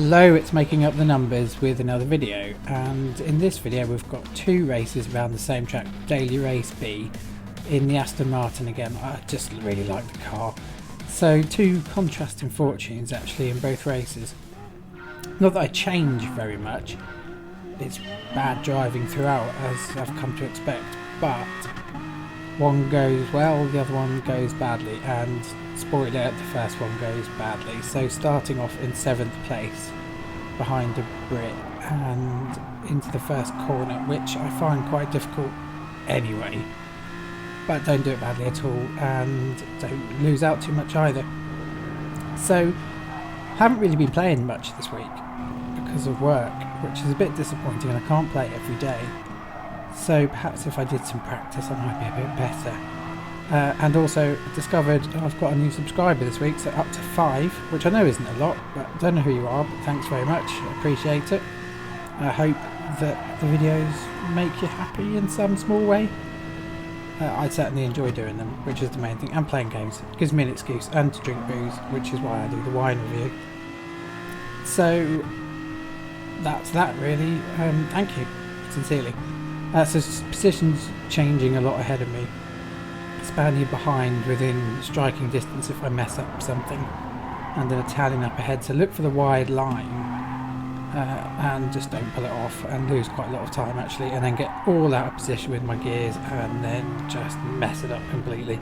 Hello, it's Making Up the Numbers with another video, and in this video we've got two races around the same track, Daily Race B, in the Aston Martin again. I just really like the car. So two contrasting fortunes actually in both races. Not that I change very much, it's bad driving throughout as I've come to expect, but one goes well, the other one goes badly, and spoiler alert, the first one goes badly. So starting off in 7th place behind a Brit and into the first corner, which I find quite difficult anyway, but don't do it badly at all and don't lose out too much either. So haven't really been playing much this week because of work, which is a bit disappointing, and I can't play it every day. So perhaps if I did some practice I might be a bit better. And also discovered I've got a new subscriber this week, so up to 5, which I know isn't a lot, but I don't know who you are, but thanks very much, I appreciate it. I hope that the videos make you happy in some small way. I certainly enjoy doing them, which is the main thing, and playing games. It gives me an excuse, and to drink booze, which is why I do the wine review. So that's that really. Thank you, sincerely. So positions changing a lot ahead of me. Spaniard behind within striking distance if I mess up something, and an Italian up ahead, so look for the wide line and just don't pull it off and lose quite a lot of time actually, and then get all out of position with my gears and then just mess it up completely.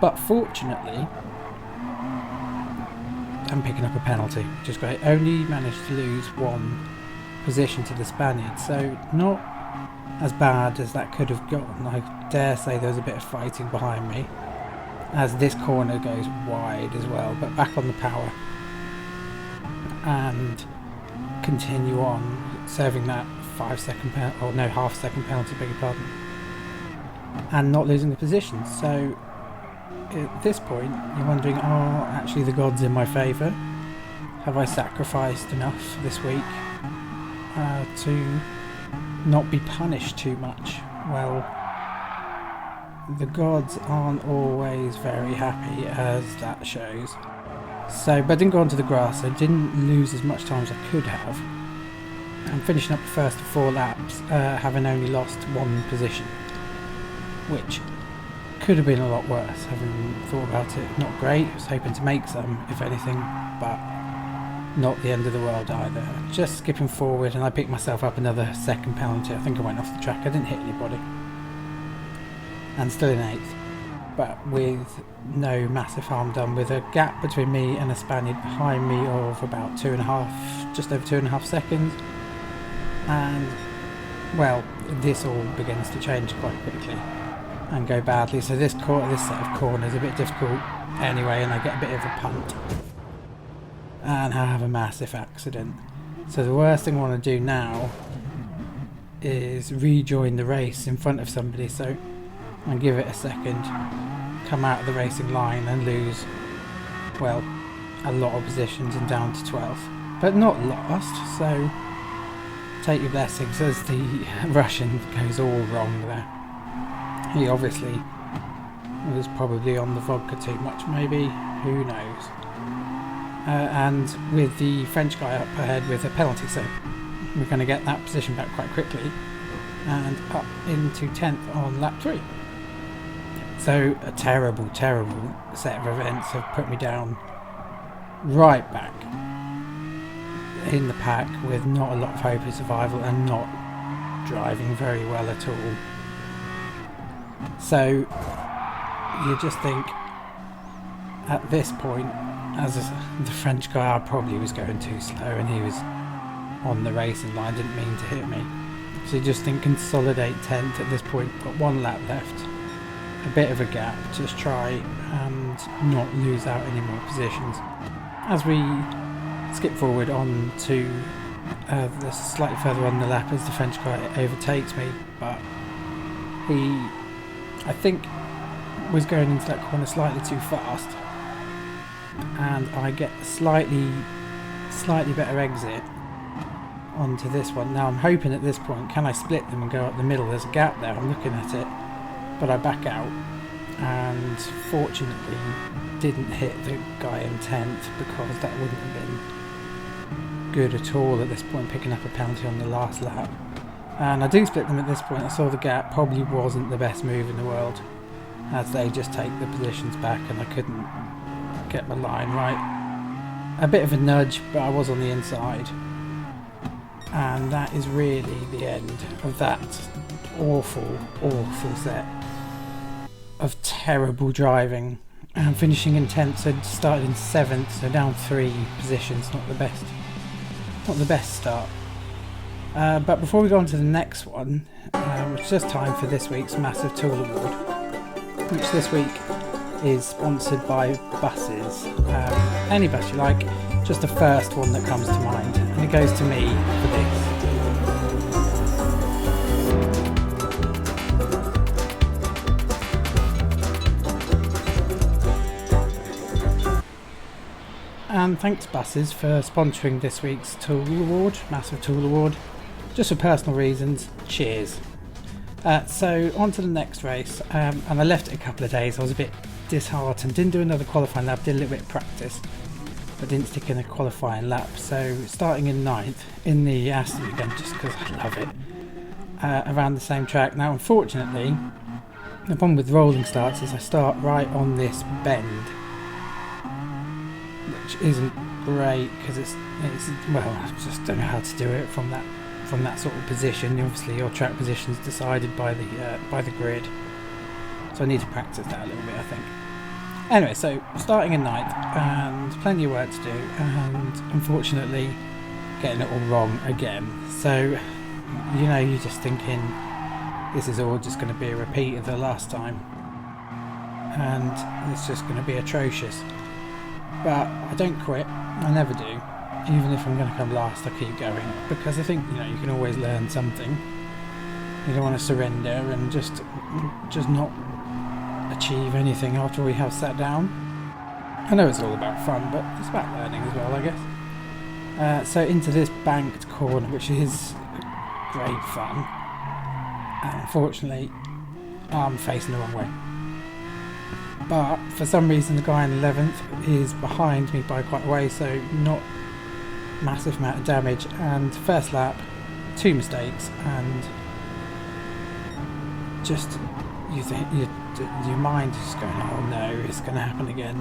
But fortunately I'm picking up a penalty, which is great. Only managed to lose one position to the Spaniard, so not as bad as that could have gotten. I dare say there was a bit of fighting behind me as this corner goes wide as well, but back on the power and continue on serving that 5-second penalty, or no, half-second penalty, beg your pardon, and not losing the position. So at this point you're wondering, are actually the gods in my favour? Have I sacrificed enough this week to not be punished too much? Well, the gods aren't always very happy, as that shows. So, but I didn't go onto the grass, so I didn't lose as much time as I could have. I'm finishing up the first 4 laps, having only lost 1 position, which could have been a lot worse, having thought about it. Not great, I was hoping to make some, if anything, but not the end of the world either. Just skipping forward, and I picked myself up another 2nd penalty. I think I went off the track, I didn't hit anybody, and still in 8th, but with no massive harm done, with a gap between me and a Spaniard behind me of about 2.5, just over 2.5 seconds. And well, this all begins to change quite quickly and go badly. So this set of corners is a bit difficult anyway, and I get a bit of a punt and I have a massive accident. So the worst thing I want to do now is rejoin the race in front of somebody, so I'll give it a second, come out of the racing line and lose, well, a lot of positions and down to 12th, but not lost, so take your blessings, as the Russian goes all wrong there. He obviously was probably on the vodka too much, maybe, who knows. And with the French guy up ahead with a penalty, so we're going to get that position back quite quickly and up into 10th on lap 3. So a terrible set of events have put me down right back in the pack with not a lot of hope of survival and not driving very well at all. So you just think at this point, as the French guy, I probably was going too slow and he was on the racing line, didn't mean to hit me. So you just think consolidate 10th at this point, got 1 lap left, a bit of a gap, just try and not lose out any more positions. As we skip forward on to the slightly further on the lap, as the French guy overtakes me, but he, I think, was going into that corner slightly too fast, and I get a slightly better exit onto this one. Now I'm hoping at this point, can I split them and go up the middle? There's a gap there, I'm looking at it, but I back out and fortunately didn't hit the guy in 10th, because that wouldn't have been good at all at this point, picking up a penalty on the last lap. And I do split them at this point. I saw the gap probably wasn't the best move in the world, as they just take the positions back and I couldn't get my line right. A bit of a nudge, but I was on the inside. And that is really the end of that awful set of terrible driving. And finishing in 10th, so started in 7th, so down 3 positions, not the best start. But before we go on to the next one, it's just time for this week's Massive Tool Award, which this week is sponsored by buses. Any bus you like, just the first one that comes to mind, and it goes to me for this. And thanks buses for sponsoring this week's Tool Award, Massive Tool Award. Just for personal reasons, cheers. So on to the next race, and I left it a couple of days. I was a bit disheartened, didn't do another qualifying lap, did a little bit of practice, but didn't stick in a qualifying lap. So starting in 9th in the Aston again, just because I love it, around the same track. Now unfortunately, the problem with rolling starts is I start right on this bend, which isn't great because it's well, I just don't know how to do it from that sort of position. Obviously your track position is decided by the grid, so I need to practice that a little bit, I think. Anyway, so starting in 9th and plenty of work to do, and unfortunately getting it all wrong again. So you're just thinking this is all just going to be a repeat of the last time, and it's just going to be atrocious. But I don't quit, I never do. Even if I'm going to come last, I keep going, because I think you can always learn something. You don't want to surrender and just not achieve anything after we have sat down. I know it's all about fun, but it's about learning as well, I guess. So into this banked corner, which is great fun, and unfortunately I'm facing the wrong way. But for some reason the guy in 11th is behind me by quite a way, so not massive amount of damage. And first lap, 2 mistakes, and just your mind is just going, oh no, it's going to happen again.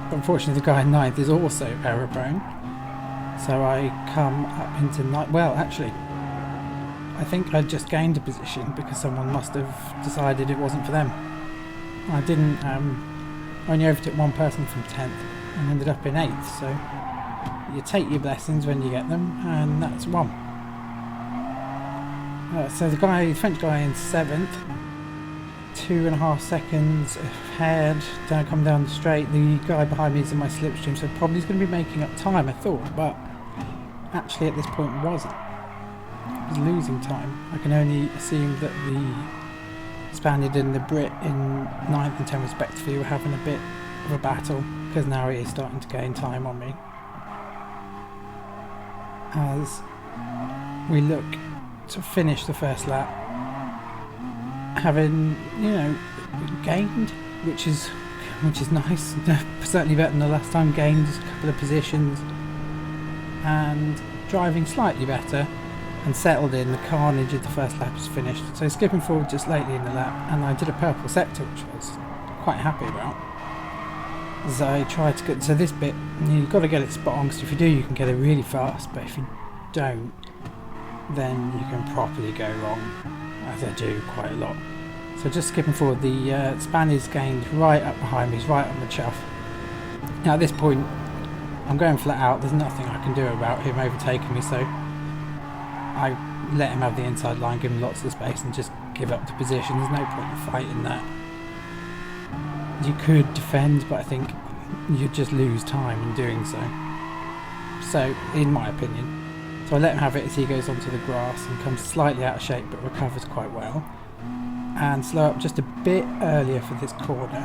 But unfortunately the guy in 9th is also error prone, so I come up into 9th. Well, actually I think I just gained a position because someone must have decided it wasn't for them. I didn't, only overtook one person from 10th and ended up in 8th, so you take your blessings when you get them, and that's one. So the French guy in 7th, 2.5 seconds ahead, come down the straight. The guy behind me is in my slipstream, so probably he's going to be making up time, I thought, but actually at this point wasn't. He was losing time. I can only assume that the Spaniard and the Brit in 9th and 10th respectively were having a bit of a battle, because now he is starting to gain time on me. As we look to finish the first lap, having gained, which is nice, certainly better than the last time. Gained a couple of positions and driving slightly better, and settled in. The carnage of the first lap is finished, so skipping forward just lately in the lap, and I did a purple sector, which I was quite happy about, as I tried to get, so this bit you've got to get it spot on, because if you do you can get it really fast, but if you don't then you can properly go wrong, as I do quite a lot. So just skipping forward, the Spaniard's gained right up behind me, he's right on the chuff. Now at this point I'm going flat out, there's nothing I can do about him overtaking me, so I let him have the inside line, give him lots of space and just give up the position. There's no point in fighting that. You could defend, but I think you'd just lose time in doing so. So, in my opinion. So I let him have it as he goes onto the grass and comes slightly out of shape but recovers quite well. And slow up just a bit earlier for this corner,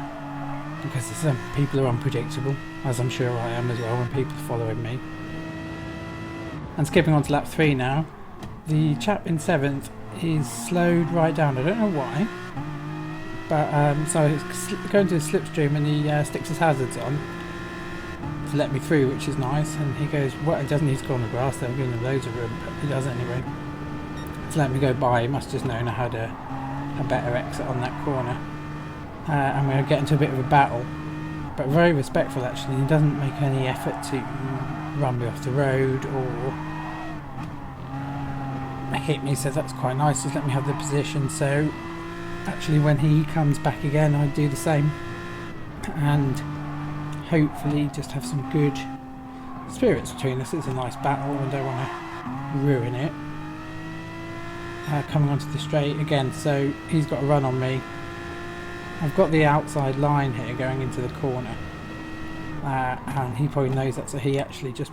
because some people are unpredictable, as I'm sure I am as well when people are following me. And skipping on to lap 3 now. The chap in 7th is slowed right down, I don't know why, but so he's going to the slipstream and he sticks his hazards on. to let me through, which is nice. And he goes, well, he doesn't need to go on the grass, they're giving him loads of room, but he does anyway. To let me go by, he must just known I had a better exit on that corner. And we were getting to a bit of a battle, but very respectful actually. He doesn't make any effort to run me off the road or hit me, so that's quite nice. Just let me have the position. So actually when he comes back again, I do the same, and hopefully just have some good spirits between us. It's a nice battle, I don't want to ruin it. Coming onto the straight again, so he's got a run on me. I've got the outside line here going into the corner, and he probably knows that, so he actually just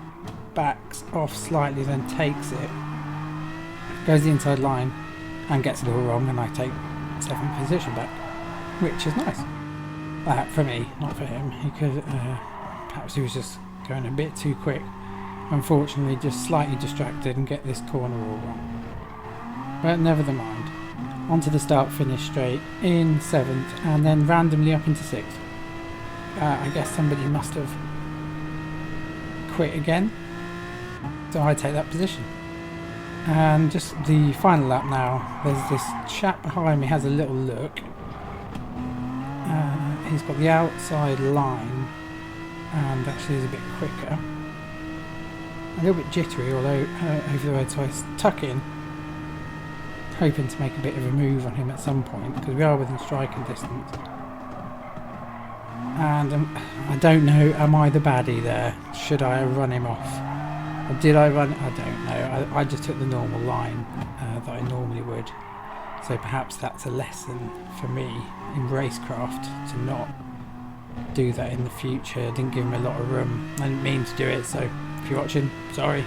backs off slightly, then takes it, goes the inside line and gets it all wrong, and I take 7th position back, which is nice. For me, not for him. He could, perhaps he was just going a bit too quick. Unfortunately, just slightly distracted and get this corner all wrong. But never mind. Onto the start finish straight in 7th, and then randomly up into 6th. I guess somebody must have quit again, so I take that position. And just the final lap now, there's this chap behind me has a little look. He's got the outside line and actually is a bit quicker. A little bit jittery, although over the road, so I tuck in, hoping to make a bit of a move on him at some point, because we are within striking distance. And I don't know, am I the baddie there? Should I run him off? Or did I run? I don't know. I just took the normal line that I normally would. So perhaps that's a lesson for me in racecraft to not do that in the future. I didn't give him a lot of room. I didn't mean to do it, so if you're watching, sorry.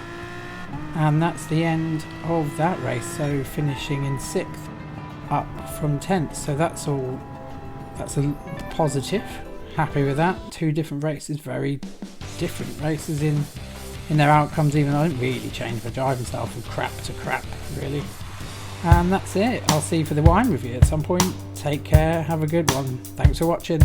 And that's the end of that race, so finishing in 6th, up from 10th. So that's all, that's a positive. Happy with that. 2 different races, very different races in their outcomes. Even I didn't really change my driving style from crap to crap, really. And that's it. I'll see you for the wine review at some point. Take care, have a good one. Thanks for watching.